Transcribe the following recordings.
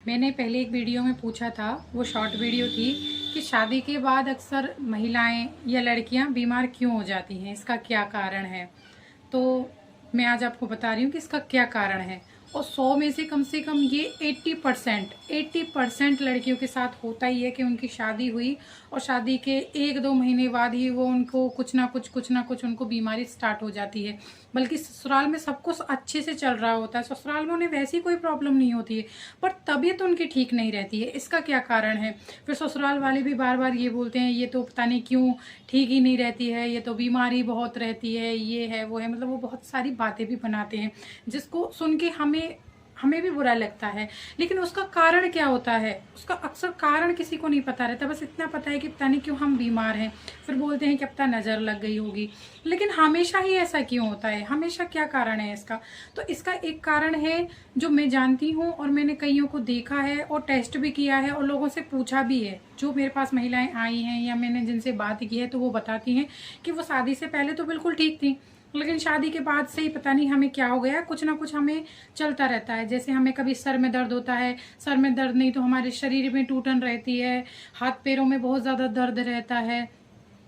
मैंने पहले एक वीडियो में पूछा था, वो शॉर्ट वीडियो थी कि शादी के बाद अक्सर महिलाएं या लड़कियां बीमार क्यों हो जाती हैं, इसका क्या कारण है। तो मैं आज आपको बता रही हूँ कि इसका क्या कारण है। और 100 में से कम ये 80% लड़कियों के साथ होता ही है कि उनकी शादी हुई और शादी के 1-2 महीने बाद ही वो उनको कुछ ना कुछ उनको बीमारी स्टार्ट हो जाती है। बल्कि ससुराल में सब कुछ अच्छे से चल रहा होता है, ससुराल में उन्हें वैसी कोई प्रॉब्लम नहीं होती है, पर तबीयत उनकी ठीक नहीं रहती है। इसका क्या कारण है? फिर ससुराल वाले भी बार बार ये बोलते हैं, ये तो पता नहीं क्यों ठीक ही नहीं रहती है, ये तो बीमारी बहुत रहती है, ये है वो है, मतलब वो बहुत सारी बातें भी बनाते हैं जिसको सुन के हमें भी बुरा लगता है। लेकिन उसका कारण क्या होता है, उसका अक्सर कारण किसी को नहीं पता रहता। बस इतना पता है कि पता नहीं क्यों हम बीमार हैं। फिर बोलते हैं कि अब तक नज़र लग गई होगी। लेकिन हमेशा ही ऐसा क्यों होता है, हमेशा क्या कारण है इसका? तो इसका एक कारण है जो मैं जानती हूँ और मैंने कईयों को देखा है और टेस्ट भी किया है और लोगों से पूछा भी है। जो मेरे पास महिलाएं आई हैं या मैंने जिनसे बात की है तो वो बताती हैं कि वो शादी से पहले तो बिल्कुल ठीक थी, लेकिन शादी के बाद से ही पता नहीं हमें क्या हो गया, कुछ ना कुछ हमें चलता रहता है। जैसे हमें कभी सर में दर्द होता है, सर में दर्द नहीं तो हमारे शरीर में टूटन रहती है, हाथ पैरों में बहुत ज़्यादा दर्द रहता है,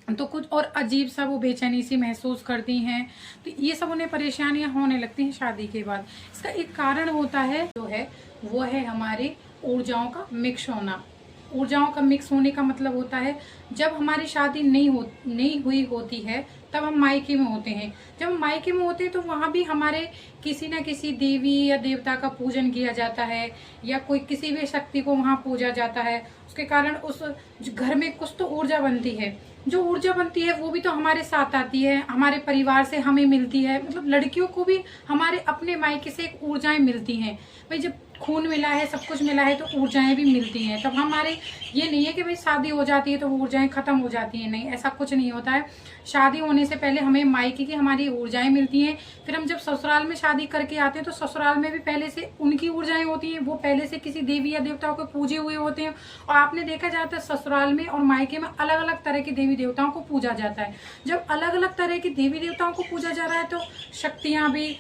तो कुछ और अजीब सा वो बेचैनी सी महसूस करती हैं। तो ये सब उन्हें परेशानियां होने लगती हैं शादी के बाद। इसका एक कारण होता है जो है वो है हमारे ऊर्जाओं का मिक्स होना। ऊर्जाओं का मिक्स होने का मतलब होता है जब हमारी शादी नहीं हुई होती है तब हम मायके में होते हैं। जब हम मायके में होते हैं तो वहाँ भी हमारे किसी न किसी देवी या देवता का पूजन किया जाता है या कोई किसी भी शक्ति को वहाँ पूजा जाता है। उसके कारण उस घर में कुछ तो ऊर्जा बनती है। जो ऊर्जा बनती है वो भी तो हमारे साथ आती है, हमारे परिवार से हमें मिलती है। मतलब लड़कियों को भी हमारे अपने मायके से एक ऊर्जाएं मिलती हैं। भाई जब खून मिला है, सब कुछ मिला है, तो ऊर्जाएं भी मिलती हैं। तब हमारे ये नहीं है कि भाई शादी हो जाती है तो वो ऊर्जाएं खत्म हो जाती हैं, नहीं, ऐसा कुछ नहीं होता है। शादी होने से पहले हमें मायके की हमारी ऊर्जाएं मिलती हैं। फिर हम जब ससुराल में शादी करके आते हैं तो ससुराल में भी पहले से उनकी ऊर्जाएं होती हैं, वो पहले से किसी देवी या देवताओं को पूजे हुए होते हैं। और आपने देखा जाता है ससुराल में और मायके में अलग अलग तरह के देवी देवताओं को पूजा जाता है। जब अलग अलग तरह की देवी देवताओं को पूजा जा रहा है तो शक्तियां भी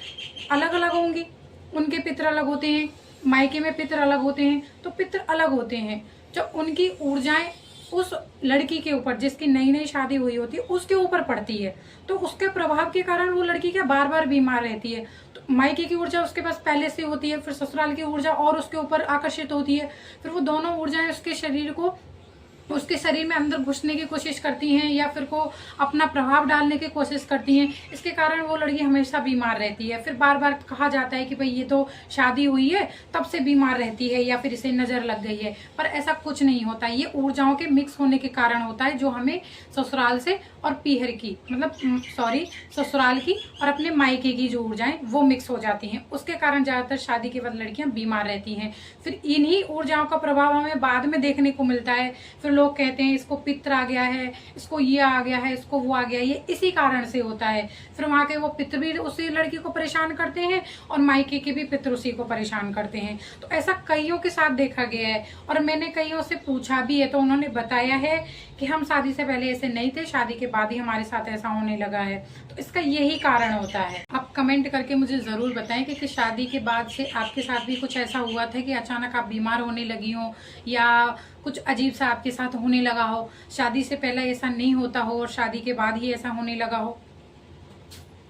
अलग अलग होंगी, उनके पितर अलग होते हैं, मायके में पितर अलग होते हैं, तो पितर अलग होते हैं। जब उनकी ऊर्जाएं उस लड़की के ऊपर, जिसकी नई नई शादी हुई होती है, उसके ऊपर पड़ती है, तो उसके प्रभाव के कारण वो लड़की क्या बार बार बीमार रहती है। तो मायके की ऊर्जा उसके पास पहले से होती है, फिर ससुराल की ऊर्जा और उसके ऊपर आकर्षित होती है, फिर वो दोनों ऊर्जाएं उसके शरीर में अंदर घुसने की कोशिश करती हैं या फिर को अपना प्रभाव डालने की कोशिश करती हैं। इसके कारण वो लड़की हमेशा बीमार रहती है। फिर बार बार कहा जाता है कि भाई ये तो शादी हुई है तब से बीमार रहती है या फिर इसे नजर लग गई है, पर ऐसा कुछ नहीं होता। ये ऊर्जाओं के मिक्स होने के कारण होता है, जो हमें ससुराल से और पीहर की ससुराल की और अपने मायके की जो ऊर्जाएं वो मिक्स हो जाती हैं। उसके कारण ज्यादातर शादी के बाद लड़कियां बीमार रहती हैं। फिर इन्हीं ऊर्जाओं का प्रभाव हमें बाद में देखने को मिलता है। फिर लोग कहते हैं इसको पित्र आ गया है, इसको ये आ गया है, इसको वो आ गया है, ये इसी कारण से होता है। फिर वहां के वो पित्र भी उसी लड़की को परेशान करते हैं और मायके के भी पित्र उसी को परेशान करते हैं। तो ऐसा कईयों के साथ देखा गया है और मैंने कईयों से पूछा भी है तो उन्होंने बताया है कि हम शादी से पहले ऐसे नहीं थे, शादी के बाद ही हमारे साथ ऐसा होने लगा है। तो इसका यही कारण होता है। आप कमेंट करके मुझे जरूर बताएं कि शादी के बाद से आपके साथ भी कुछ ऐसा हुआ था कि अचानक आप बीमार होने लगी हो या कुछ अजीब सा आपके साथ होने लगा हो, शादी से पहले ऐसा नहीं होता हो और शादी के बाद ही ऐसा होने लगा हो।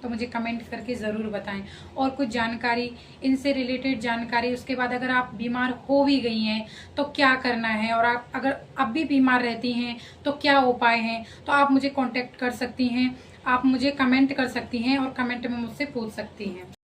तो मुझे कमेंट करके ज़रूर बताएं। और कुछ जानकारी, इनसे रिलेटेड जानकारी, उसके बाद अगर आप बीमार हो भी गई हैं तो क्या करना है, और आप अगर अब भी बीमार रहती हैं तो क्या उपाय हैं, तो आप मुझे कांटेक्ट कर सकती हैं, आप मुझे कमेंट कर सकती हैं और कमेंट में मुझसे पूछ सकती हैं।